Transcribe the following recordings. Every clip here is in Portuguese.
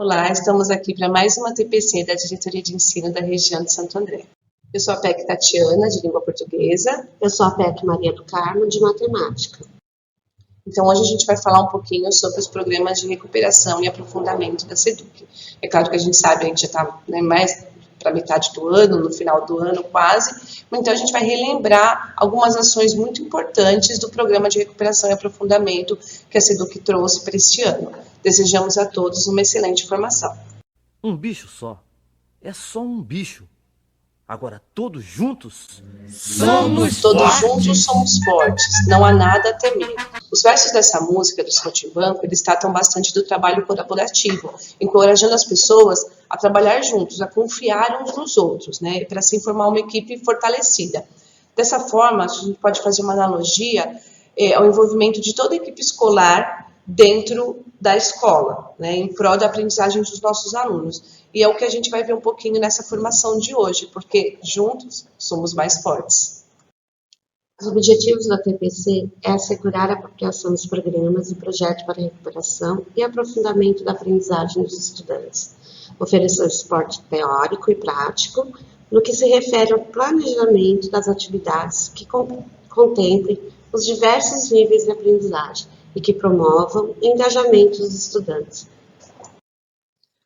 Olá, estamos aqui para mais uma TPC da Diretoria de Ensino da região de Santo André. Eu sou a PEC Tatiana, de Língua Portuguesa. Eu sou a PEC Maria do Carmo, de Matemática. Então, hoje a gente vai falar um pouquinho sobre os programas de recuperação e aprofundamento da SEDUC. É claro que a gente sabe, a gente já está mais para metade do ano, no final do ano quase, então a gente vai relembrar algumas ações muito importantes do programa de recuperação e aprofundamento que a SEDUC trouxe para este ano. Desejamos a todos uma excelente formação. Um bicho só. É só um bicho. Agora, todos juntos? Todos juntos somos fortes, não há nada a temer. Os versos dessa música do Saltimbanco, eles tratam bastante do trabalho colaborativo, encorajando as pessoas a trabalhar juntos, a confiar uns nos outros, né, para assim formar uma equipe fortalecida. Dessa forma, a gente pode fazer uma analogia ao envolvimento de toda a equipe escolar dentro da escola, né, em prol da aprendizagem dos nossos alunos. E é o que a gente vai ver um pouquinho nessa formação de hoje, porque juntos somos mais fortes. Os objetivos da TPC é assegurar a apropriação dos programas e projetos para recuperação e aprofundamento da aprendizagem dos estudantes, oferecer suporte teórico e prático no que se refere ao planejamento das atividades que contemplem os diversos níveis de aprendizagem e que promovam o engajamento dos estudantes.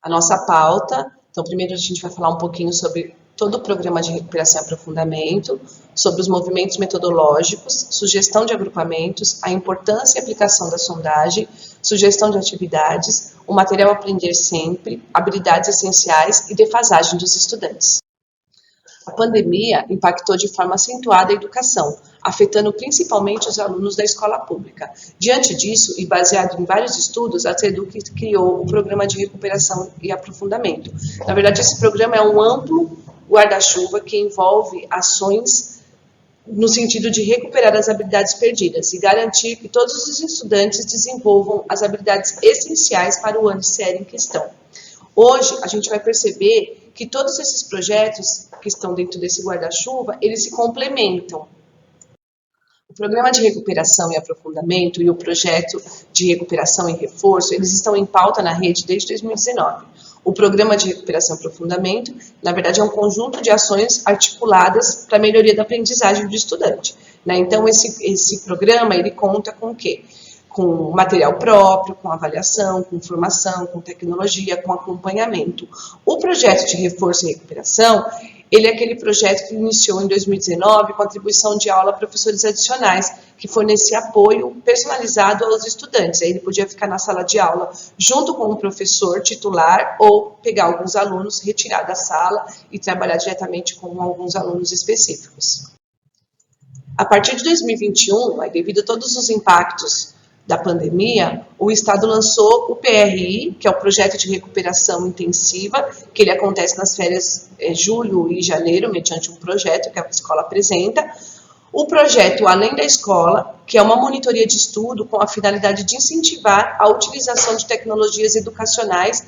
A nossa pauta, então primeiro a gente vai falar um pouquinho sobre todo o programa de recuperação e aprofundamento, sobre os movimentos metodológicos, sugestão de agrupamentos, a importância e aplicação da sondagem, sugestão de atividades, o material Aprender Sempre, habilidades essenciais e defasagem dos estudantes. A pandemia impactou de forma acentuada a educação, afetando principalmente os alunos da escola pública. Diante disso, e baseado em vários estudos, a SEDUC criou o Programa de Recuperação e Aprofundamento. Na verdade, esse programa é um amplo guarda-chuva que envolve ações no sentido de recuperar as habilidades perdidas e garantir que todos os estudantes desenvolvam as habilidades essenciais para o ano de série em questão. Hoje, a gente vai perceber que todos esses projetos que estão dentro desse guarda-chuva, eles se complementam. O Programa de Recuperação e Aprofundamento e o Projeto de Recuperação e Reforço, eles estão em pauta na rede desde 2019. O Programa de Recuperação e Aprofundamento, na verdade, é um conjunto de ações articuladas para a melhoria da aprendizagem do estudante, né? Então, esse programa, ele conta com o quê? Com material próprio, com avaliação, com formação, com tecnologia, com acompanhamento. O projeto de reforço e recuperação, ele é aquele projeto que iniciou em 2019 com atribuição de aula a professores adicionais, que fornecia apoio personalizado aos estudantes. Aí ele podia ficar na sala de aula junto com um professor titular ou pegar alguns alunos, retirar da sala e trabalhar diretamente com alguns alunos específicos. A partir de 2021, devido a todos os impactos da pandemia, o Estado lançou o PRI, que é o Projeto de Recuperação Intensiva, que ele acontece nas férias julho e janeiro, mediante um projeto que a escola apresenta. O projeto Além da Escola, que é uma monitoria de estudo com a finalidade de incentivar a utilização de tecnologias educacionais,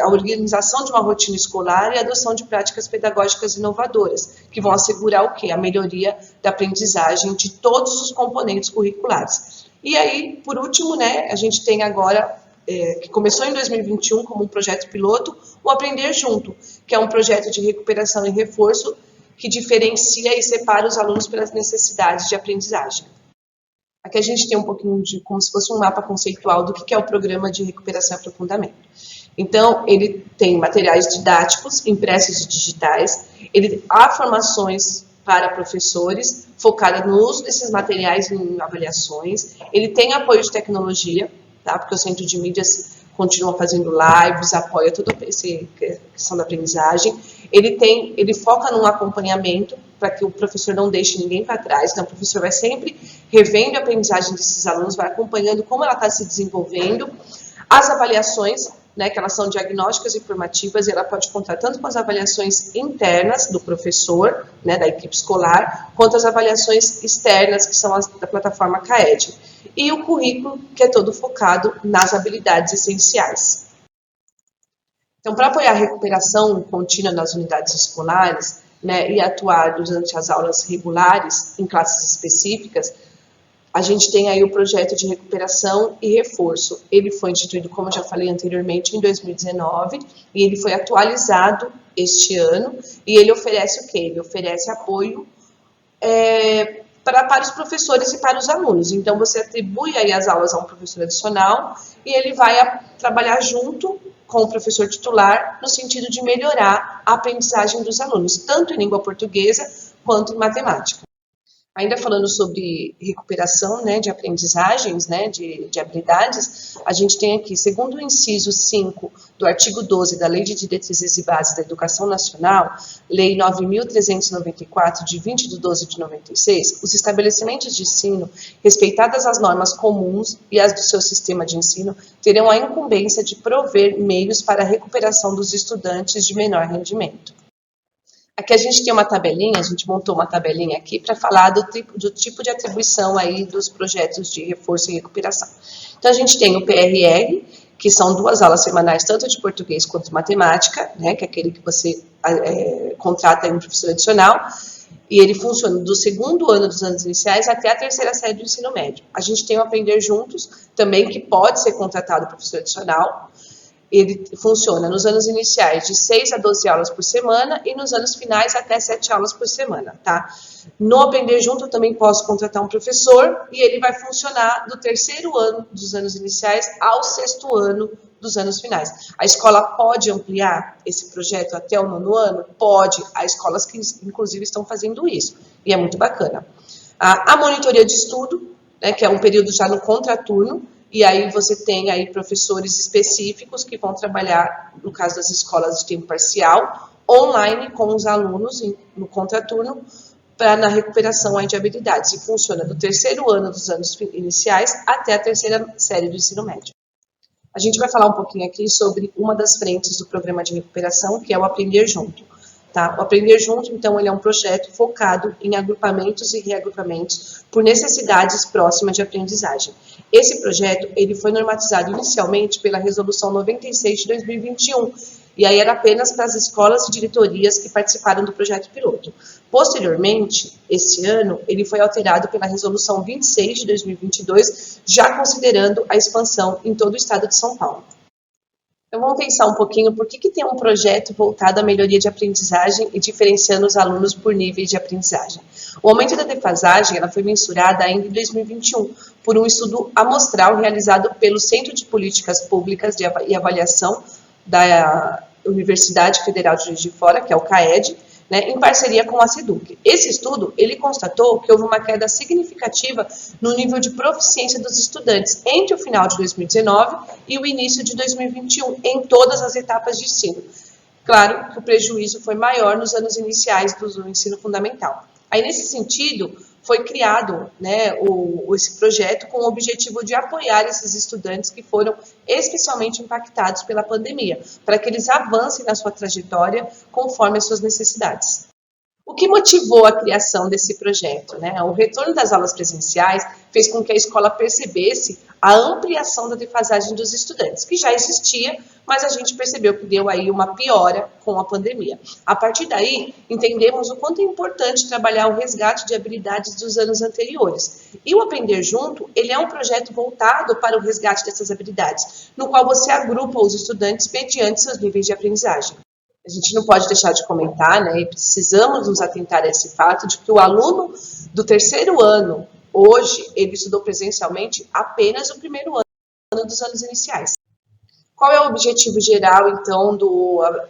a organização de uma rotina escolar e a adoção de práticas pedagógicas inovadoras, que vão assegurar o quê? A melhoria da aprendizagem de todos os componentes curriculares. E aí, por último, né, a gente tem agora, que começou em 2021 como um projeto piloto, o Aprender Junto, que é um projeto de recuperação e reforço que diferencia e separa os alunos pelas necessidades de aprendizagem. Aqui a gente tem um pouquinho de como se fosse um mapa conceitual do que é o Programa de Recuperação e Aprofundamento. Então, ele tem materiais didáticos, impressos e digitais, há formações para professores, focada no uso desses materiais em avaliações, ele tem apoio de tecnologia, tá? Porque o Centro de Mídias continua fazendo lives, apoia toda essa questão da aprendizagem. Ele foca num acompanhamento para que o professor não deixe ninguém para trás, então o professor vai sempre revendo a aprendizagem desses alunos, vai acompanhando como ela está se desenvolvendo. As avaliações, né, que elas são diagnósticas e formativas, e ela pode contar tanto com as avaliações internas do professor, né, da equipe escolar, quanto as avaliações externas, que são as da plataforma CAED. E o currículo, que é todo focado nas habilidades essenciais. Então, para apoiar a recuperação contínua nas unidades escolares, né, e atuar durante as aulas regulares em classes específicas, A gente tem aí o projeto de recuperação e reforço. Ele foi instituído, como eu já falei anteriormente, em 2019, e ele foi atualizado este ano, e ele oferece o quê? Ele oferece apoio para os professores e para os alunos. Então, você atribui aí as aulas a um professor adicional, e ele vai trabalhar junto com o professor titular, no sentido de melhorar a aprendizagem dos alunos, tanto em língua portuguesa quanto em matemática. Ainda falando sobre recuperação, né, de aprendizagens, né, de habilidades, a gente tem aqui, segundo o inciso 5 do artigo 12 da Lei de Diretrizes e Bases da Educação Nacional, Lei 9.394, de 20 de 12 de 96, os estabelecimentos de ensino, respeitadas as normas comuns e as do seu sistema de ensino, terão a incumbência de prover meios para a recuperação dos estudantes de menor rendimento. Aqui a gente tem uma tabelinha, a gente montou uma tabelinha aqui para falar do tipo de atribuição aí dos projetos de reforço e recuperação. Então, a gente tem o PRR, que são 2 aulas semanais, tanto de português quanto de matemática, né, que é aquele que você contrata aí um professor adicional, e ele funciona do 2º ano dos anos iniciais até a 3ª série do ensino médio. A gente tem o Aprender Juntos, também, que pode ser contratado professor adicional. Ele funciona nos anos iniciais de 6 a 12 aulas por semana e nos anos finais até 7 aulas por semana, tá? No Aprender Junto eu também posso contratar um professor e ele vai funcionar do 3º ano dos anos iniciais ao 6º ano dos anos finais. A escola pode ampliar esse projeto até o 9º ano? Pode. Há escolas que, inclusive, estão fazendo isso e é muito bacana. A monitoria de estudo, né, que é um período já no contraturno, e aí você tem aí professores específicos que vão trabalhar, no caso das escolas de tempo parcial, online com os alunos no contraturno, na recuperação aí de habilidades. E funciona do 3º ano dos anos iniciais até a 3ª série do ensino médio. A gente vai falar um pouquinho aqui sobre uma das frentes do programa de recuperação, que é o Aprender Junto. Tá? O Aprender Junto, então, ele é um projeto focado em agrupamentos e reagrupamentos por necessidades próximas de aprendizagem. Esse projeto, ele foi normatizado inicialmente pela Resolução 96 de 2021, e aí era apenas para as escolas e diretorias que participaram do projeto piloto. Posteriormente, esse ano, ele foi alterado pela Resolução 26 de 2022, já considerando a expansão em todo o estado de São Paulo. Então, vamos pensar um pouquinho por que tem um projeto voltado à melhoria de aprendizagem e diferenciando os alunos por níveis de aprendizagem. O aumento da defasagem ela foi mensurada ainda em 2021 por um estudo amostral realizado pelo Centro de Políticas Públicas e Avaliação da Universidade Federal de Juiz de Fora, que é o CAED, né, em parceria com a SEDUC. Esse estudo, ele constatou que houve uma queda significativa no nível de proficiência dos estudantes entre o final de 2019 e o início de 2021, em todas as etapas de ensino. Claro que o prejuízo foi maior nos anos iniciais do ensino fundamental. Aí, nesse sentido, foi criado, né, esse projeto com o objetivo de apoiar esses estudantes que foram especialmente impactados pela pandemia, para que eles avancem na sua trajetória conforme as suas necessidades. O que motivou a criação desse projeto, né? O retorno das aulas presenciais fez com que a escola percebesse a ampliação da defasagem dos estudantes, que já existia, mas a gente percebeu que deu aí uma piora com a pandemia. A partir daí, entendemos o quanto é importante trabalhar o resgate de habilidades dos anos anteriores. E o Aprender Junto, ele é um projeto voltado para o resgate dessas habilidades, no qual você agrupa os estudantes mediante seus níveis de aprendizagem. A gente não pode deixar de comentar, né, e precisamos nos atentar a esse fato de que o aluno do 3º ano, hoje, ele estudou presencialmente apenas o 1º ano dos anos iniciais. Qual é o objetivo geral, então,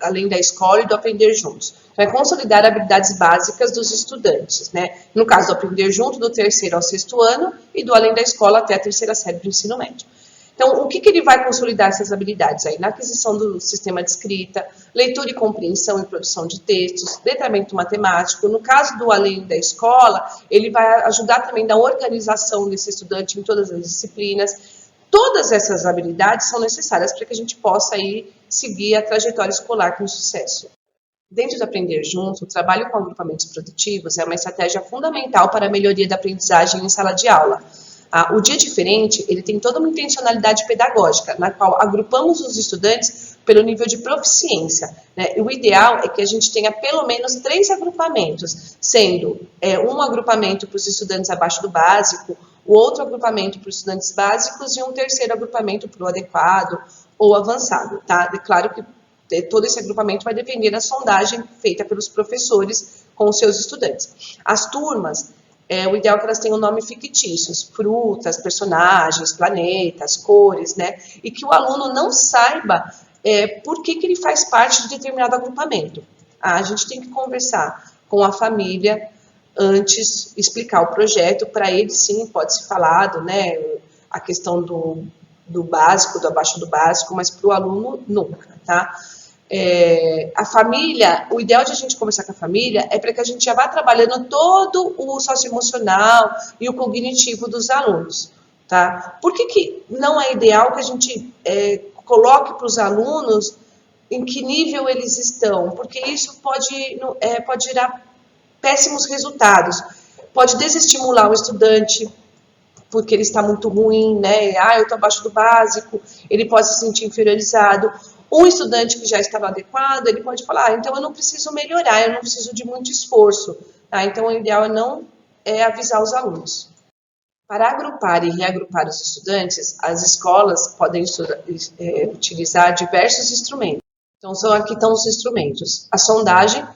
além da escola e do Aprender Juntos? Então, é consolidar habilidades básicas dos estudantes, né? No caso do Aprender Junto, do 3º ao 6º ano e do além da escola até a 3ª série do ensino médio. Então, o que ele vai consolidar essas habilidades aí? Na aquisição do sistema de escrita, leitura e compreensão e produção de textos, letramento matemático. No caso do além da escola, ele vai ajudar também na organização desse estudante em todas as disciplinas. Todas essas habilidades são necessárias para que a gente possa aí seguir a trajetória escolar com sucesso. Dentro do Aprender Junto, o trabalho com agrupamentos produtivos é uma estratégia fundamental para a melhoria da aprendizagem em sala de aula. O Dia Diferente, ele tem toda uma intencionalidade pedagógica, na qual agrupamos os estudantes pelo nível de proficiência, né? E o ideal é que a gente tenha pelo menos 3 agrupamentos, sendo um agrupamento para os estudantes abaixo do básico, o outro agrupamento para os estudantes básicos e um terceiro agrupamento para o adequado ou avançado, tá? É claro que todo esse agrupamento vai depender da sondagem feita pelos professores com os seus estudantes. As turmas, o ideal é que elas tenham nome fictícios, frutas, personagens, planetas, cores, né? E que o aluno não saiba por que ele faz parte de determinado agrupamento. A gente tem que conversar com a família antes, explicar o projeto, para ele sim, pode ser falado, né? A questão do básico, do abaixo do básico, mas para o aluno nunca, tá? A família, o ideal de a gente conversar com a família é para que a gente já vá trabalhando todo o socioemocional e o cognitivo dos alunos, tá? Por que não é ideal que a gente coloque para os alunos em que nível eles estão? Porque isso pode gerar péssimos resultados, pode desestimular o estudante, porque ele está muito ruim, né? Eu estou abaixo do básico, ele pode se sentir inferiorizado. Um estudante que já está no adequado, ele pode falar, então eu não preciso melhorar, eu não preciso de muito esforço, tá? Então o ideal é avisar os alunos. Para agrupar e reagrupar os estudantes, as escolas podem utilizar diversos instrumentos. Então aqui estão os instrumentos. A sondagem,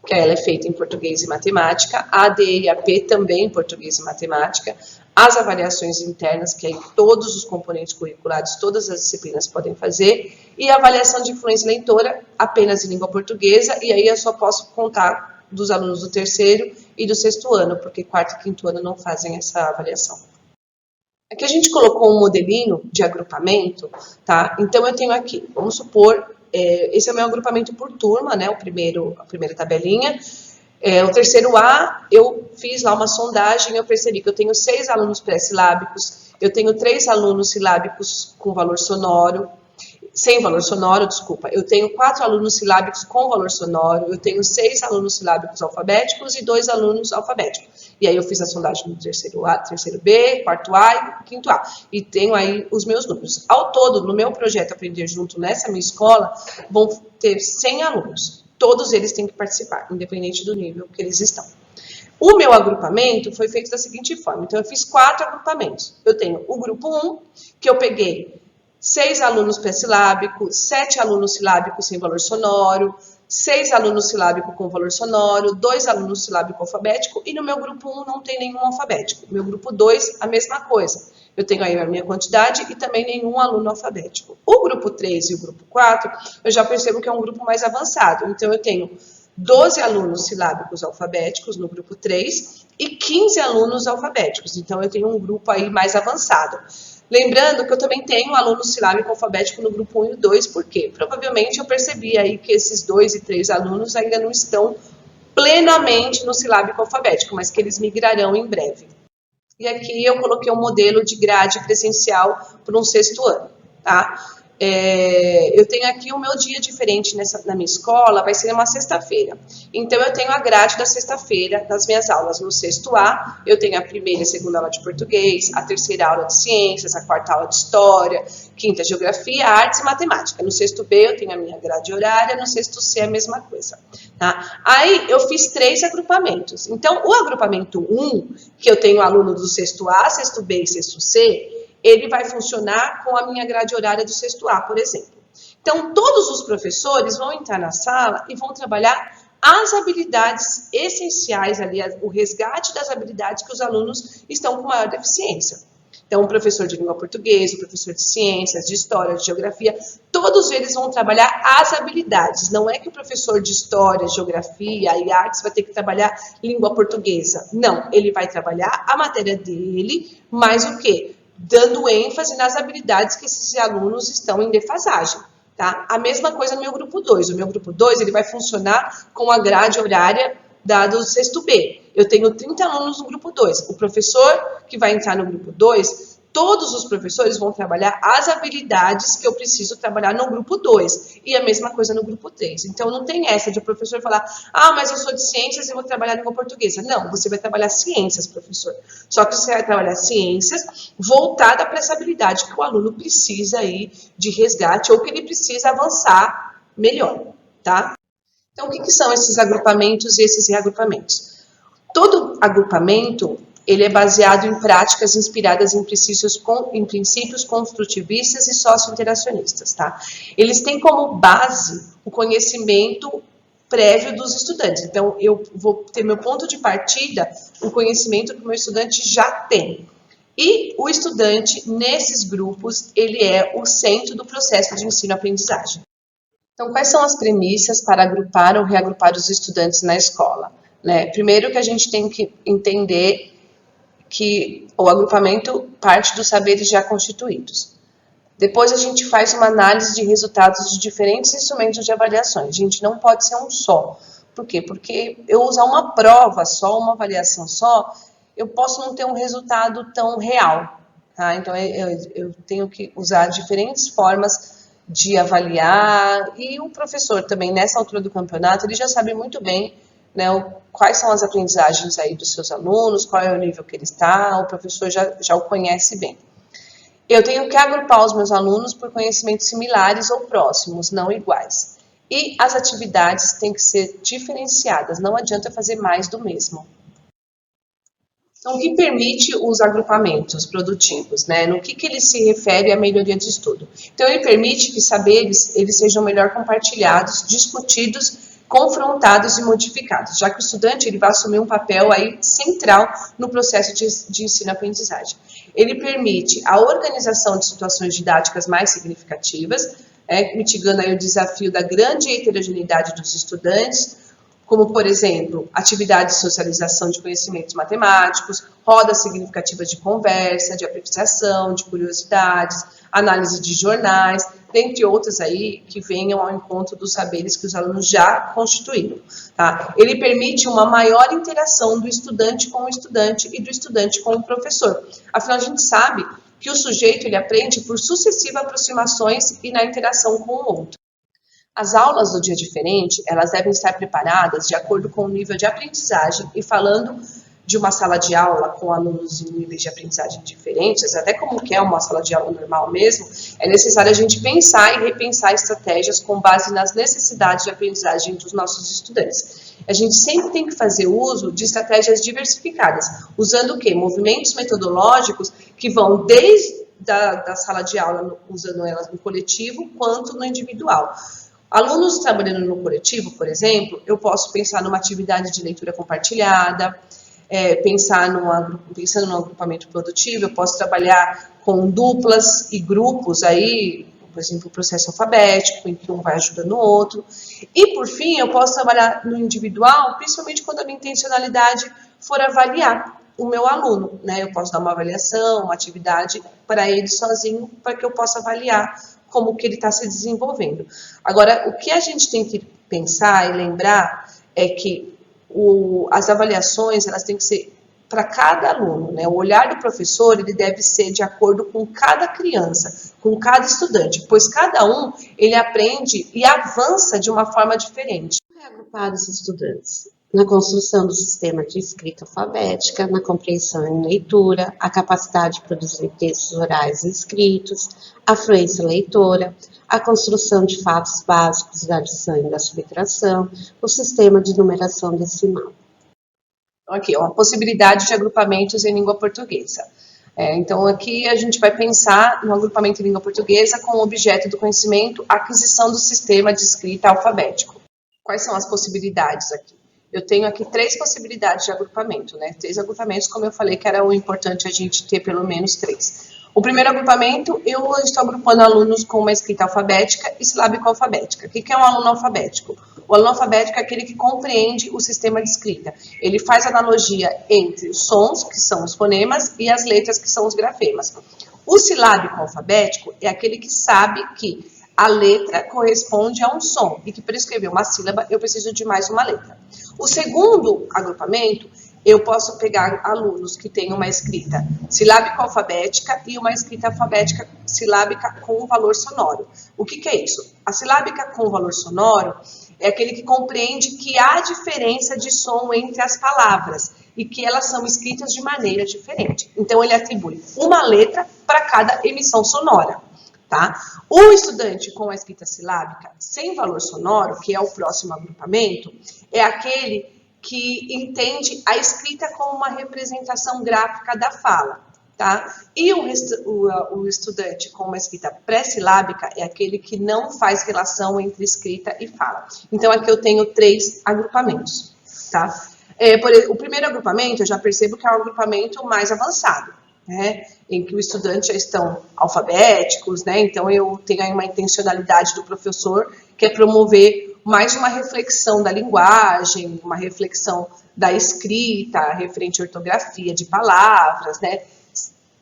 que ela é feita em português e matemática, a AD e a AP também em português e matemática, as avaliações internas, que aí todos os componentes curriculares, todas as disciplinas podem fazer, e a avaliação de influência leitora apenas em língua portuguesa, e aí eu só posso contar dos alunos do terceiro e do sexto ano, porque quarto e quinto ano não fazem essa avaliação. Aqui a gente colocou um modelinho de agrupamento, tá? Então eu tenho aqui, vamos supor, esse é o meu agrupamento por turma, né? A primeira tabelinha. O terceiro A, eu fiz lá uma sondagem, eu percebi que eu tenho 6 alunos pré-silábicos, eu tenho 3 alunos silábicos com valor sonoro, sem valor sonoro, desculpa, eu tenho 4 alunos silábicos com valor sonoro, eu tenho 6 alunos silábicos alfabéticos e 2 alunos alfabéticos. E aí eu fiz a sondagem no terceiro A, terceiro B, quarto A e quinto A. E tenho aí os meus números. Ao todo, no meu projeto Aprender Junto, nessa minha escola, vão ter 100 alunos. Todos eles têm que participar, independente do nível que eles estão. O meu agrupamento foi feito da seguinte forma. Então, eu fiz 4 agrupamentos. Eu tenho o grupo 1, que eu peguei 6 alunos pré-silábicos, 7 alunos silábicos sem valor sonoro, 6 alunos silábicos com valor sonoro, 2 alunos silábico alfabético, e no meu grupo 1 não tem nenhum alfabético. No meu grupo 2, a mesma coisa. Eu tenho aí a minha quantidade e também nenhum aluno alfabético. O grupo 3 e o grupo 4, eu já percebo que é um grupo mais avançado. Então, eu tenho 12 alunos silábicos alfabéticos no grupo 3 e 15 alunos alfabéticos. Então, eu tenho um grupo aí mais avançado. Lembrando que eu também tenho um aluno silábico alfabético no grupo 1 e 2, por quê? Provavelmente eu percebi aí que esses 2 e 3 alunos ainda não estão plenamente no silábico alfabético, mas que eles migrarão em breve. E aqui eu coloquei um modelo de grade presencial para um sexto ano, tá? Eu tenho aqui o meu dia diferente na minha escola, vai ser uma sexta-feira. Então, eu tenho a grade da sexta-feira das minhas aulas. No sexto A, eu tenho a primeira e segunda aula de português, a terceira aula de ciências, a quarta aula de história, quinta geografia, artes e matemática. No sexto B, eu tenho a minha grade horária, no sexto C, a mesma coisa. Tá? Aí, eu fiz 3 agrupamentos. Então, o agrupamento 1, que eu tenho aluno do sexto A, sexto B e sexto C, ele vai funcionar com a minha grade horária do sexto A, por exemplo. Então, todos os professores vão entrar na sala e vão trabalhar as habilidades essenciais ali, o resgate das habilidades que os alunos estão com maior deficiência. Então, o professor de língua portuguesa, o professor de ciências, de história, de geografia, todos eles vão trabalhar as habilidades. Não é que o professor de história, geografia e artes vai ter que trabalhar língua portuguesa. Não, ele vai trabalhar a matéria dele, mas o quê? Dando ênfase nas habilidades que esses alunos estão em defasagem. Tá? A mesma coisa no meu grupo 2. O meu grupo 2 ele vai funcionar com a grade horária do sexto B. Eu tenho 30 alunos no grupo 2. O professor que vai entrar no grupo 2, todos os professores vão trabalhar as habilidades que eu preciso trabalhar no grupo 2. E a mesma coisa no grupo 3. Então, não tem essa de o professor falar, mas eu sou de ciências e vou trabalhar língua portuguesa. Não, você vai trabalhar ciências, professor. Só que você vai trabalhar ciências voltada para essa habilidade que o aluno precisa aí de resgate ou que ele precisa avançar melhor, tá? Então, o que são esses agrupamentos e esses reagrupamentos? Todo agrupamento, Ele é baseado em práticas inspiradas em princípios construtivistas e socio-interacionistas, tá? Eles têm como base o conhecimento prévio dos estudantes. Então, eu vou ter meu ponto de partida, o conhecimento que o meu estudante já tem. E o estudante, nesses grupos, ele é o centro do processo de ensino-aprendizagem. Então, quais são as premissas para agrupar ou reagrupar os estudantes na escola? Né? Primeiro que a gente tem que entender que o agrupamento parte dos saberes já constituídos. Depois a gente faz uma análise de resultados de diferentes instrumentos de avaliações. A gente não pode ser um só. Por quê? Porque eu usar uma prova só, uma avaliação só, eu posso não ter um resultado tão real. Tá? Então eu tenho que usar diferentes formas de avaliar, e o professor também, nessa altura do campeonato, ele já sabe muito bem, né, quais são as aprendizagens aí dos seus alunos, qual é o nível que ele está, o professor já o conhece bem. Eu tenho que agrupar os meus alunos por conhecimentos similares ou próximos, não iguais. E as atividades têm que ser diferenciadas, não adianta fazer mais do mesmo. Então, o que permite os agrupamentos produtivos, né? No que ele se refere à melhoria de estudo? Então, ele permite que saberes eles sejam melhor compartilhados, discutidos, confrontados e modificados, já que o estudante ele vai assumir um papel aí central no processo de ensino-aprendizagem. Ele permite a organização de situações didáticas mais significativas, mitigando aí o desafio da grande heterogeneidade dos estudantes, como, por exemplo, atividades de socialização de conhecimentos matemáticos, rodas significativas de conversa, de apreciação, de curiosidades, análise de jornais, dentre outras aí que venham ao encontro dos saberes que os alunos já constituíram. Tá? Ele permite uma maior interação do estudante com o estudante e do estudante com o professor. Afinal, a gente sabe que o sujeito ele aprende por sucessivas aproximações e na interação com o outro. As aulas do dia diferente, elas devem estar preparadas de acordo com o nível de aprendizagem e falando de uma sala de aula com alunos em níveis de aprendizagem diferentes, até como que é uma sala de aula normal mesmo, é necessário a gente pensar e repensar estratégias com base nas necessidades de aprendizagem dos nossos estudantes. A gente sempre tem que fazer uso de estratégias diversificadas, usando o quê? Movimentos metodológicos que vão desde da sala de aula, usando elas no coletivo, quanto no individual. Alunos trabalhando no coletivo, por exemplo, eu posso pensar numa atividade de leitura compartilhada, pensando no agrupamento produtivo, eu posso trabalhar com duplas e grupos aí, por exemplo, o processo alfabético, em que um vai ajudando o outro. E, por fim, eu posso trabalhar no individual, principalmente quando a minha intencionalidade for avaliar o meu aluno, né? Eu posso dar uma avaliação, uma atividade para ele sozinho, para que eu possa avaliar como que ele está se desenvolvendo. Agora, o que a gente tem que pensar e lembrar é que as avaliações elas têm que ser para cada aluno, né? O olhar do professor ele deve ser de acordo com cada criança, com cada estudante, pois cada um ele aprende e avança de uma forma diferente. Agrupar os estudantes na construção do sistema de escrita alfabética, na compreensão em leitura, a capacidade de produzir textos orais e escritos, a fluência leitora, a construção de fatos básicos da adição e da subtração, o sistema de numeração decimal. Aqui, uma possibilidade de agrupamentos em língua portuguesa. Então, aqui a gente vai pensar no agrupamento em língua portuguesa com o objeto do conhecimento, aquisição do sistema de escrita alfabético. Quais são as possibilidades aqui? Eu tenho aqui 3 possibilidades de agrupamento, né? 3 agrupamentos, como eu falei que era o importante a gente ter pelo menos 3. O primeiro agrupamento, eu estou agrupando alunos com uma escrita alfabética e silábico-alfabética. O que é um aluno alfabético? O aluno alfabético é aquele que compreende o sistema de escrita. Ele faz analogia entre os sons, que são os fonemas, e as letras, que são os grafemas. O silábico-alfabético é aquele que sabe que a letra corresponde a um som e que para escrever uma sílaba eu preciso de mais uma letra. O segundo agrupamento, eu posso pegar alunos que têm uma escrita silábico-alfabética e uma escrita alfabética silábica com valor sonoro. O que é isso? A silábica com valor sonoro é aquele que compreende que há diferença de som entre as palavras e que elas são escritas de maneira diferente. Então, ele atribui uma letra para cada emissão sonora. Tá? O estudante com a escrita silábica sem valor sonoro, que é o próximo agrupamento, é aquele que entende a escrita como uma representação gráfica da fala, tá? E o estudante com uma escrita pré-silábica é aquele que não faz relação entre escrita e fala. Então, aqui eu tenho 3 agrupamentos, tá? O primeiro agrupamento, eu já percebo que é um agrupamento mais avançado, né? Em que os estudantes já estão alfabéticos, né? Então, eu tenho aí uma intencionalidade do professor, que é promover mais uma reflexão da linguagem, uma reflexão da escrita, referente à ortografia de palavras, né?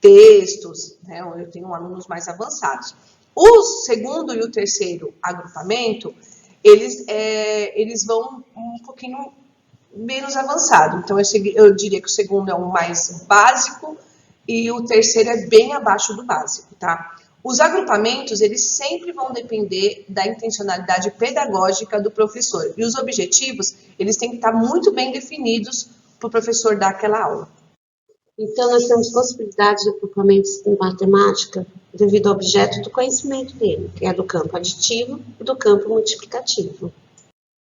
Textos, né? Eu tenho alunos mais avançados. O segundo e o terceiro agrupamento, eles vão um pouquinho menos avançado. Então, eu diria que o segundo é o mais básico e o terceiro é bem abaixo do básico, tá? Os agrupamentos, eles sempre vão depender da intencionalidade pedagógica do professor. E os objetivos, eles têm que estar muito bem definidos para o professor dar aquela aula. Então, nós temos possibilidades de agrupamentos em matemática devido ao objeto do conhecimento dele, que é do campo aditivo e do campo multiplicativo.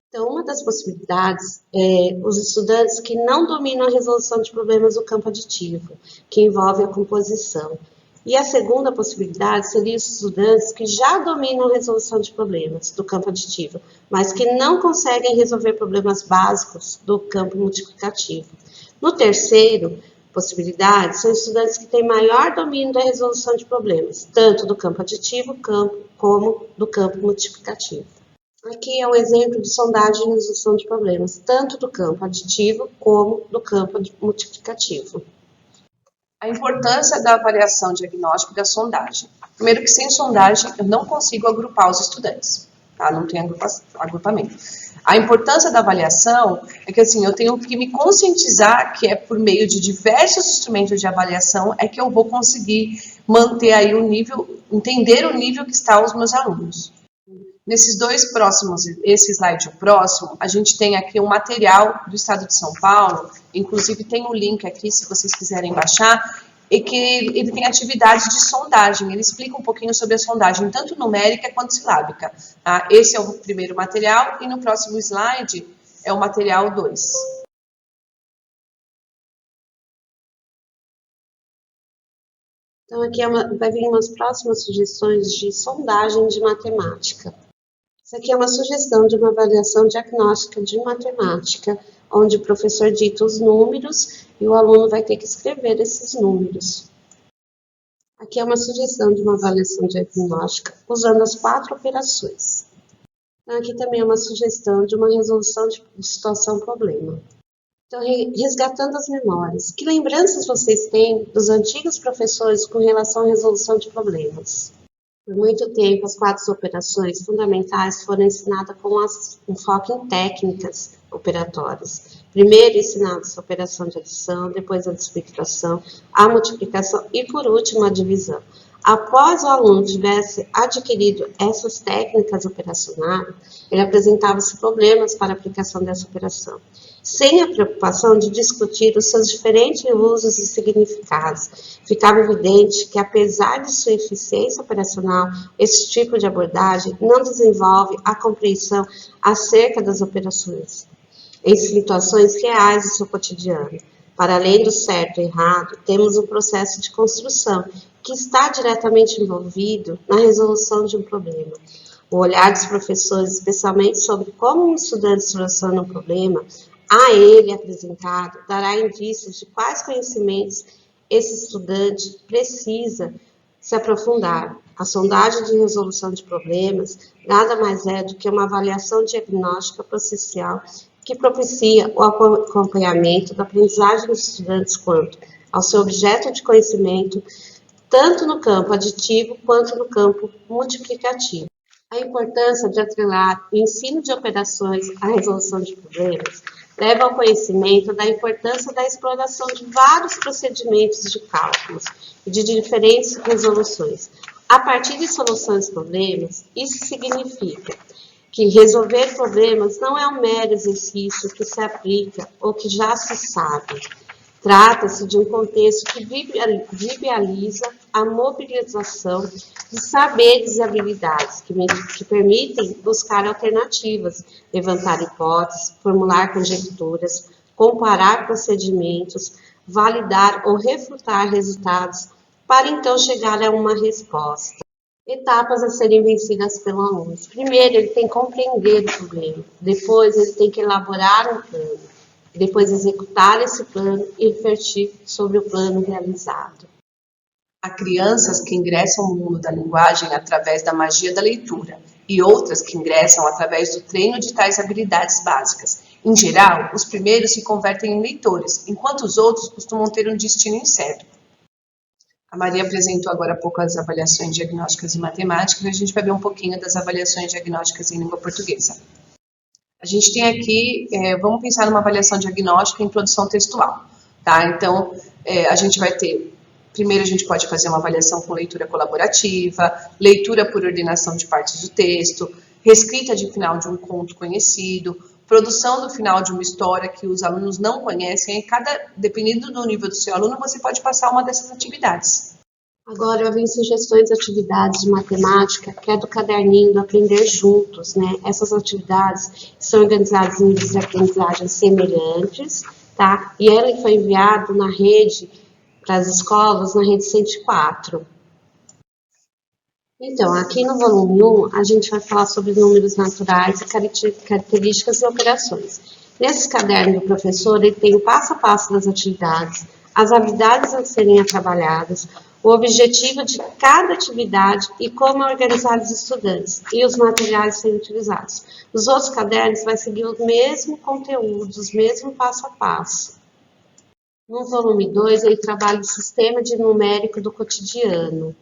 Então, uma das possibilidades é os estudantes que não dominam a resolução de problemas do campo aditivo, que envolve a composição. E a segunda possibilidade seria os estudantes que já dominam a resolução de problemas do campo aditivo, mas que não conseguem resolver problemas básicos do campo multiplicativo. No terceiro possibilidade, são estudantes que têm maior domínio da resolução de problemas, tanto do campo aditivo como do campo multiplicativo. Aqui é um exemplo de sondagem e resolução de problemas, tanto do campo aditivo como do campo multiplicativo. A importância da avaliação diagnóstica e da sondagem. Primeiro que sem sondagem eu não consigo agrupar os estudantes, tá? Não tem agrupamento. A importância da avaliação é que assim, eu tenho que me conscientizar que é por meio de diversos instrumentos de avaliação é que eu vou conseguir manter aí o nível, entender o nível que estão os meus alunos. Nesses dois próximos, esse slide o próximo, a gente tem aqui um material do Estado de São Paulo, inclusive tem um link aqui, se vocês quiserem baixar, e que ele tem atividades de sondagem, ele explica um pouquinho sobre a sondagem, tanto numérica quanto silábica. Tá? Esse é o primeiro material, e no próximo slide é o material 2. Então, aqui vai vir umas próximas sugestões de sondagem de matemática. Isso aqui é uma sugestão de uma avaliação diagnóstica de matemática, onde o professor dita os números e o aluno vai ter que escrever esses números. Aqui é uma sugestão de uma avaliação diagnóstica usando as 4 operações. Então, aqui também é uma sugestão de uma resolução de situação-problema. Então, resgatando as memórias. Que lembranças vocês têm dos antigos professores com relação à resolução de problemas? Por muito tempo, as 4 operações fundamentais foram ensinadas com um foco em técnicas operatórias. Primeiro ensinava-se a operação de adição, depois a subtração, a multiplicação e, por último, a divisão. Após o aluno tivesse adquirido essas técnicas operacionais, ele apresentava-se problemas para a aplicação dessa operação, sem a preocupação de discutir os seus diferentes usos e significados. Ficava evidente que, apesar de sua eficiência operacional, esse tipo de abordagem não desenvolve a compreensão acerca das operações em situações reais do seu cotidiano. Para além do certo e errado, temos um processo de construção que está diretamente envolvido na resolução de um problema. O olhar dos professores, especialmente sobre como um estudante soluciona um problema, a ele apresentado, dará indícios de quais conhecimentos esse estudante precisa se aprofundar. A sondagem de resolução de problemas nada mais é do que uma avaliação diagnóstica processual que propicia o acompanhamento da aprendizagem dos estudantes quanto ao seu objeto de conhecimento, tanto no campo aditivo quanto no campo multiplicativo. A importância de atrelar o ensino de operações à resolução de problemas leva ao conhecimento da importância da exploração de vários procedimentos de cálculos e de diferentes resoluções. A partir de soluções de problemas, isso significa que resolver problemas não é um mero exercício que se aplica ou que já se sabe. Trata-se de um contexto que viabiliza a mobilização de saberes e habilidades que permitem buscar alternativas, levantar hipóteses, formular conjecturas, comparar procedimentos, validar ou refutar resultados, para então chegar a uma resposta. Etapas a serem vencidas pelo aluno. Primeiro, ele tem que compreender o problema. Depois, ele tem que elaborar um plano. Depois, executar esse plano e refletir sobre o plano realizado. Há crianças que ingressam no mundo da linguagem através da magia da leitura e outras que ingressam através do treino de tais habilidades básicas. Em geral, os primeiros se convertem em leitores, enquanto os outros costumam ter um destino incerto. A Maria apresentou agora há pouco as avaliações diagnósticas em matemática, e a gente vai ver um pouquinho das avaliações diagnósticas em língua portuguesa. A gente tem aqui, vamos pensar numa avaliação diagnóstica em produção textual, tá? Então, a gente vai ter, primeiro a gente pode fazer uma avaliação com leitura colaborativa, leitura por ordenação de partes do texto, reescrita de final de um conto conhecido, produção do final de uma história que os alunos não conhecem, e dependendo do nível do seu aluno, você pode passar uma dessas atividades. Agora eu vim sugestões de atividades de matemática, que é do caderninho do Aprender Juntos, né? Essas atividades são organizadas em níveis de aprendizagem semelhantes, tá? E ele foi enviado na rede, para as escolas, na rede 104. Então, aqui no volume 1, a gente vai falar sobre números naturais e características e operações. Nesse caderno do professor, ele tem o passo a passo das atividades, as habilidades a serem trabalhadas, o objetivo de cada atividade e como organizar os estudantes e os materiais a serem utilizados. Os outros cadernos vai seguir o mesmo conteúdo, os mesmos passo a passo. No volume 2, ele trabalha o sistema de numérico do cotidiano.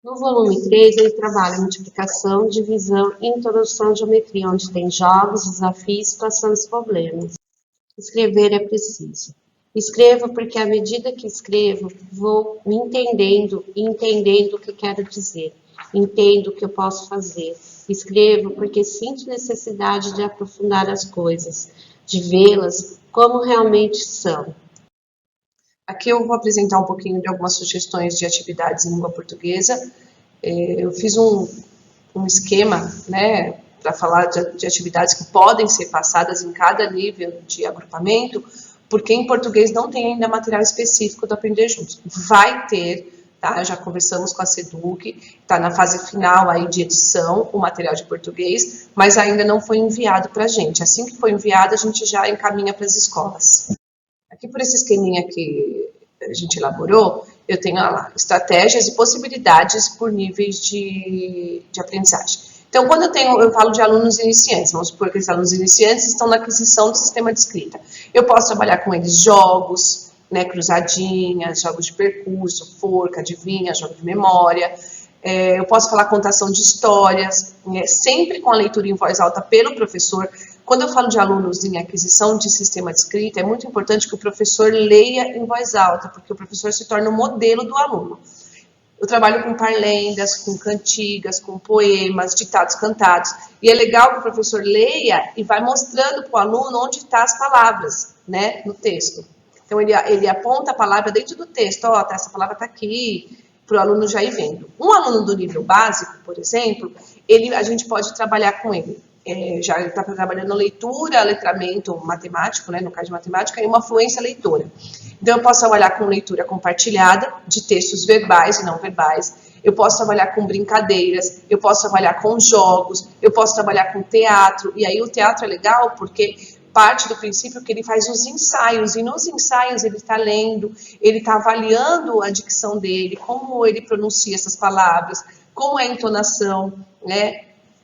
No volume 3, ele trabalha multiplicação, divisão e introdução à geometria, onde tem jogos, desafios, situações e problemas. Escrever é preciso. Escrevo porque, à medida que escrevo, vou me entendendo e entendendo o que quero dizer. Entendo o que eu posso fazer. Escrevo porque sinto necessidade de aprofundar as coisas, de vê-las como realmente são. Aqui eu vou apresentar um pouquinho de algumas sugestões de atividades em língua portuguesa. Eu fiz um esquema, né, para falar de atividades que podem ser passadas em cada nível de agrupamento, porque em português não tem ainda material específico do Aprender Juntos. Vai ter, tá? Já conversamos com a SEDUC, está na fase final aí de edição, o material de português, mas ainda não foi enviado para a gente. Assim que for enviado, a gente já encaminha para as escolas. Aqui por esse esqueminha que a gente elaborou, eu tenho lá, estratégias e possibilidades por níveis de aprendizagem. Então, quando eu falo de alunos iniciantes, vamos supor que esses alunos iniciantes estão na aquisição do sistema de escrita. Eu posso trabalhar com eles jogos, né, cruzadinhas, jogos de percurso, forca, adivinha, jogo de memória. Eu posso falar contação de histórias, sempre com a leitura em voz alta pelo professor. Quando eu falo de alunos em aquisição de sistema de escrita, é muito importante que o professor leia em voz alta, porque o professor se torna o modelo do aluno. Eu trabalho com parlendas, com cantigas, com poemas, ditados cantados. E é legal que o professor leia e vai mostrando para o aluno onde estão as palavras, né, no texto. Então, ele aponta a palavra dentro do texto. Ó, essa palavra está aqui, para o aluno já ir vendo. Um aluno do nível básico, por exemplo, a gente pode trabalhar com ele. Já está trabalhando leitura, letramento matemático, né, no caso de matemática, e uma fluência leitora. Então, eu posso trabalhar com leitura compartilhada de textos verbais e não verbais, eu posso trabalhar com brincadeiras, eu posso trabalhar com jogos, eu posso trabalhar com teatro, e aí o teatro é legal porque parte do princípio que ele faz os ensaios, e nos ensaios ele está lendo, ele está avaliando a dicção dele, como ele pronuncia essas palavras, como é a entonação, né?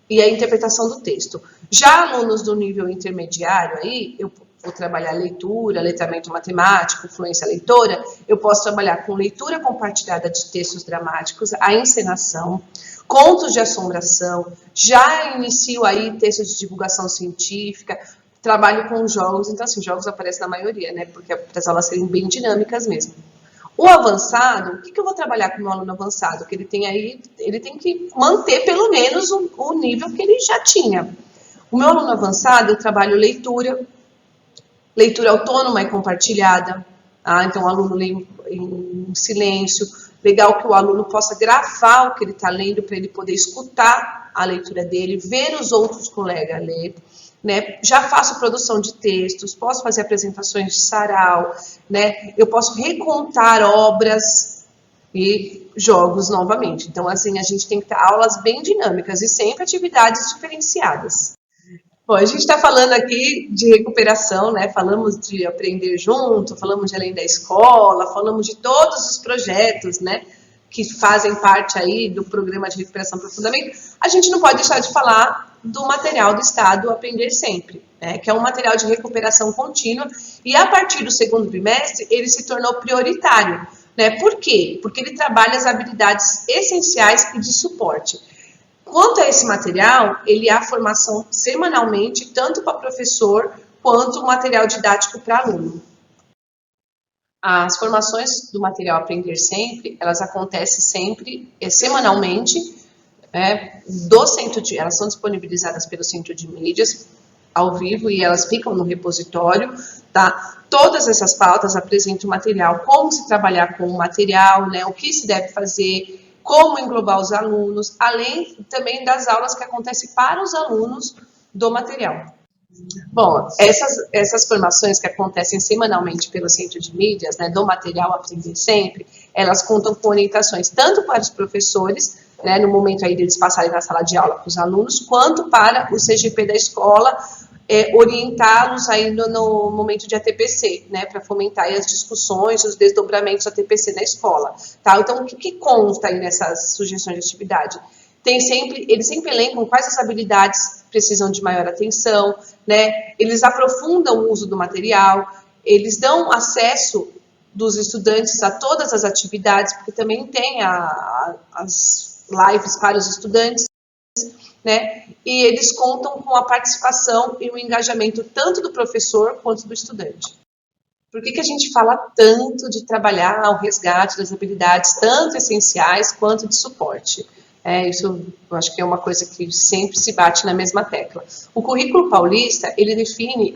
E a interpretação do texto. Já alunos do nível intermediário, aí, eu vou trabalhar leitura, letramento matemático, fluência leitora, eu posso trabalhar com leitura compartilhada de textos dramáticos, a encenação, contos de assombração, já inicio aí textos de divulgação científica, trabalho com jogos, então assim, jogos aparecem na maioria, né, porque é para as aulas serem bem dinâmicas mesmo. O avançado, o que eu vou trabalhar com o meu aluno avançado? Que ele tem que manter pelo menos o nível que ele já tinha. O meu aluno avançado, eu trabalho leitura autônoma e compartilhada, Então o aluno lê em silêncio. Legal que o aluno possa gravar o que ele está lendo para ele poder escutar a leitura dele, ver os outros colegas ler. Né? Já faço produção de textos, posso fazer apresentações de sarau, né? Eu posso recontar obras e jogos novamente. Então, assim, a gente tem que ter aulas bem dinâmicas e sempre atividades diferenciadas. Bom, a gente está falando aqui de recuperação, né? Falamos de aprender junto, falamos de além da escola, falamos de todos os projetos, né? Que fazem parte aí do programa de recuperação para o fundamento. A gente não pode deixar de falar do material do Estado Aprender Sempre, né? Que é um material de recuperação contínua e a partir do segundo bimestre ele se tornou prioritário, né? Por quê? Porque ele trabalha as habilidades essenciais e de suporte. Quanto a esse material, ele há formação semanalmente, tanto para professor, quanto material didático para aluno. As formações do material Aprender Sempre, elas acontecem sempre, semanalmente, elas são disponibilizadas pelo Centro de Mídias, ao vivo, e elas ficam no repositório, tá? Todas essas pautas apresentam o material, como se trabalhar com o material, né? O que se deve fazer, como englobar os alunos, além também das aulas que acontecem para os alunos do material. Bom, essas formações que acontecem semanalmente pelo Centro de Mídias, né, do material Aprender Sempre, elas contam com orientações tanto para os professores, né, no momento aí deles passarem na sala de aula para os alunos, quanto para o CGP da escola, orientá-los aí no momento de ATPC, né, para fomentar aí as discussões, os desdobramentos da ATPC na escola, tá? Então, o que consta aí nessas sugestões de atividade? Eles sempre elencam quais as habilidades precisam de maior atenção, né? Eles aprofundam o uso do material, eles dão acesso dos estudantes a todas as atividades, porque também tem as lives para os estudantes, né? E eles contam com a participação e o engajamento tanto do professor quanto do estudante. Por que a gente fala tanto de trabalhar o resgate das habilidades, tanto essenciais quanto de suporte? Isso eu acho que é uma coisa que sempre se bate na mesma tecla. O currículo paulista, ele define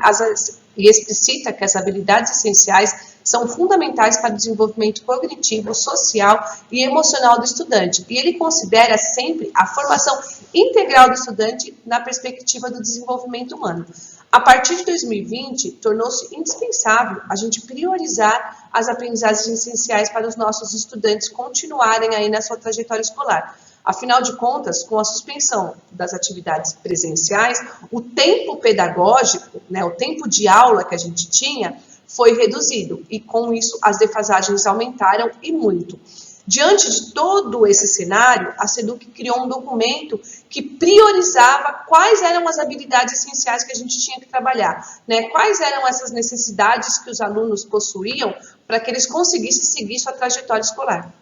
e explicita que as habilidades essenciais são fundamentais para o desenvolvimento cognitivo, social e emocional do estudante. E ele considera sempre a formação integral do estudante na perspectiva do desenvolvimento humano. A partir de 2020, tornou-se indispensável a gente priorizar as aprendizagens essenciais para os nossos estudantes continuarem aí na sua trajetória escolar. Afinal de contas, com a suspensão das atividades presenciais, o tempo pedagógico, né, o tempo de aula que a gente tinha, foi reduzido. E com isso, as defasagens aumentaram e muito. Diante de todo esse cenário, a SEDUC criou um documento que priorizava quais eram as habilidades essenciais que a gente tinha que trabalhar, né? Quais eram essas necessidades que os alunos possuíam para que eles conseguissem seguir sua trajetória escolar.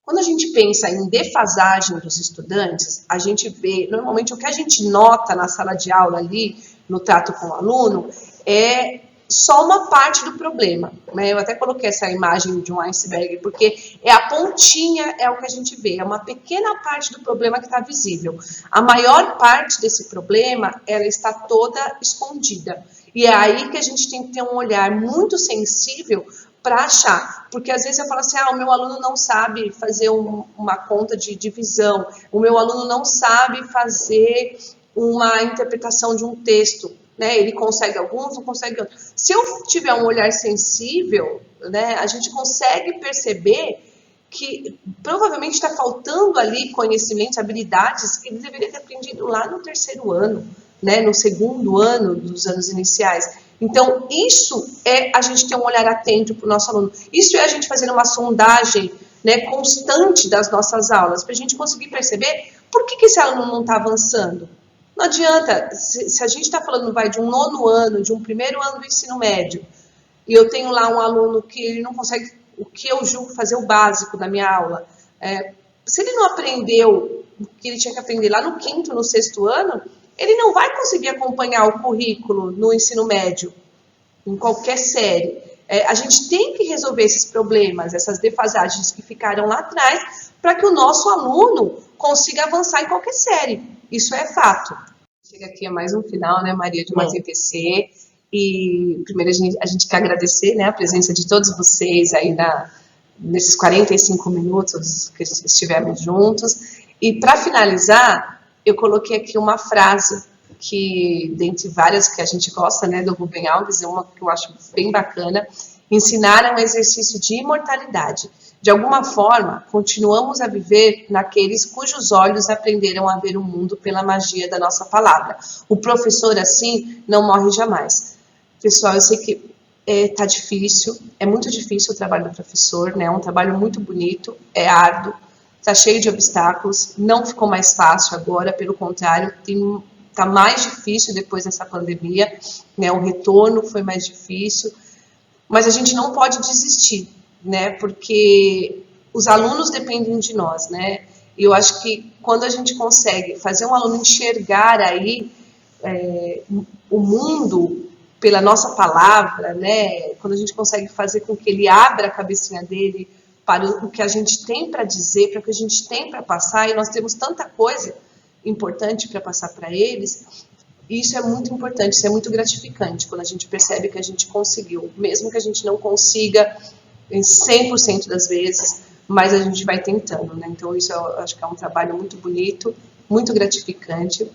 Quando a gente pensa em defasagem dos estudantes, a gente vê, normalmente o que a gente nota na sala de aula ali, no trato com o aluno, é só uma parte do problema, né? Eu até coloquei essa imagem de um iceberg, porque a pontinha é o que a gente vê, é uma pequena parte do problema que está visível. A maior parte desse problema, ela está toda escondida. E é aí que a gente tem que ter um olhar muito sensível para achar, porque às vezes eu falo assim, o meu aluno não sabe fazer uma conta de divisão, o meu aluno não sabe fazer uma interpretação de um texto, né? Ele consegue alguns, não consegue outros. Se eu tiver um olhar sensível, né, a gente consegue perceber que provavelmente está faltando ali conhecimentos, habilidades que ele deveria ter aprendido lá no terceiro ano, né, no segundo ano dos anos iniciais. Então, isso é a gente ter um olhar atento para o nosso aluno. Isso é a gente fazer uma sondagem, né, constante das nossas aulas, para a gente conseguir perceber por que esse aluno não está avançando. Não adianta, se a gente está falando de um nono ano, de um primeiro ano do ensino médio, e eu tenho lá um aluno que ele não consegue, o que eu julgo fazer o básico da minha aula, se ele não aprendeu o que ele tinha que aprender lá no quinto, no sexto ano, ele não vai conseguir acompanhar o currículo no ensino médio, em qualquer série. A gente tem que resolver esses problemas, essas defasagens que ficaram lá atrás, para que o nosso aluno consiga avançar em qualquer série. Isso é fato. Chega aqui a mais um final, né, Maria, de uma TPC. E primeiro a gente quer agradecer, né, a presença de todos vocês aí nesses 45 minutos que estivemos juntos. E para finalizar, eu coloquei aqui uma frase que, dentre várias que a gente gosta, né, do Rubem Alves, é uma que eu acho bem bacana: ensinar é um exercício de imortalidade. De alguma forma, continuamos a viver naqueles cujos olhos aprenderam a ver o mundo pela magia da nossa palavra. O professor, assim, não morre jamais. Pessoal, eu sei que tá difícil, é muito difícil o trabalho do professor, né? É um trabalho muito bonito, é árduo, tá cheio de obstáculos, não ficou mais fácil agora, pelo contrário, tá mais difícil depois dessa pandemia, né? O retorno foi mais difícil, mas a gente não pode desistir, né? Porque os alunos dependem de nós, né? E eu acho que quando a gente consegue fazer um aluno enxergar aí o mundo pela nossa palavra, né? Quando a gente consegue fazer com que ele abra a cabecinha dele para o que a gente tem para dizer, para o que a gente tem para passar, e nós temos tanta coisa importante para passar para eles. Isso é muito importante, isso é muito gratificante, quando a gente percebe que a gente conseguiu, mesmo que a gente não consiga em 100% das vezes, mas a gente vai tentando, né? Então isso eu acho que é um trabalho muito bonito, muito gratificante,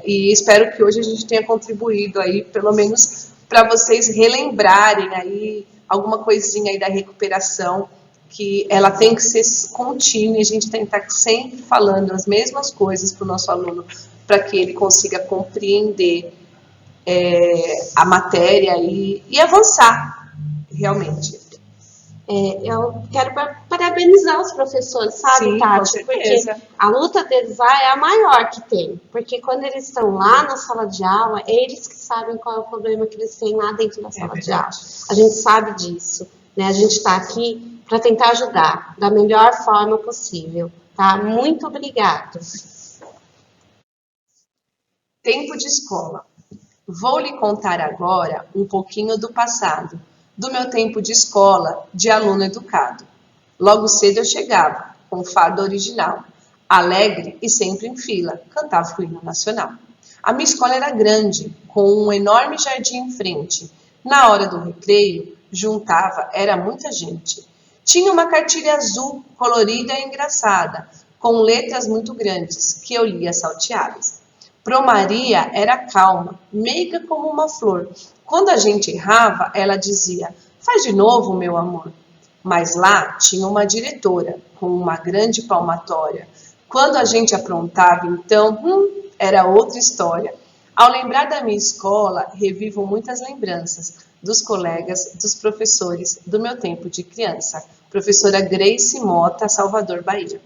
e espero que hoje a gente tenha contribuído aí, pelo menos para vocês relembrarem aí alguma coisinha aí da recuperação, que ela tem que ser contínua, e a gente tem que estar sempre falando as mesmas coisas para o nosso aluno, para que ele consiga compreender a matéria e avançar, realmente. Eu quero parabenizar os professores, sabe, Sim, Tati? Porque a luta deles lá é a maior que tem. Porque quando eles estão lá na sala de aula, é eles que sabem qual é o problema que eles têm lá dentro da sala de aula. A gente sabe disso, né? A gente está aqui para tentar ajudar da melhor forma possível, tá? Muito obrigada. Tempo de escola. Vou lhe contar agora um pouquinho do passado, do meu tempo de escola, de aluno educado. Logo cedo eu chegava, com farda original, alegre e sempre em fila, cantava o hino nacional. A minha escola era grande, com um enorme jardim em frente. Na hora do recreio, era muita gente. Tinha uma cartilha azul, colorida e engraçada, com letras muito grandes, que eu lia salteadas. Pro Maria era calma, meiga como uma flor. Quando a gente errava, ela dizia: faz de novo, meu amor. Mas lá tinha uma diretora, com uma grande palmatória. Quando a gente aprontava, então, era outra história. Ao lembrar da minha escola, revivo muitas lembranças dos colegas, dos professores, do meu tempo de criança. Professora Grace Mota, Salvador, Bahia.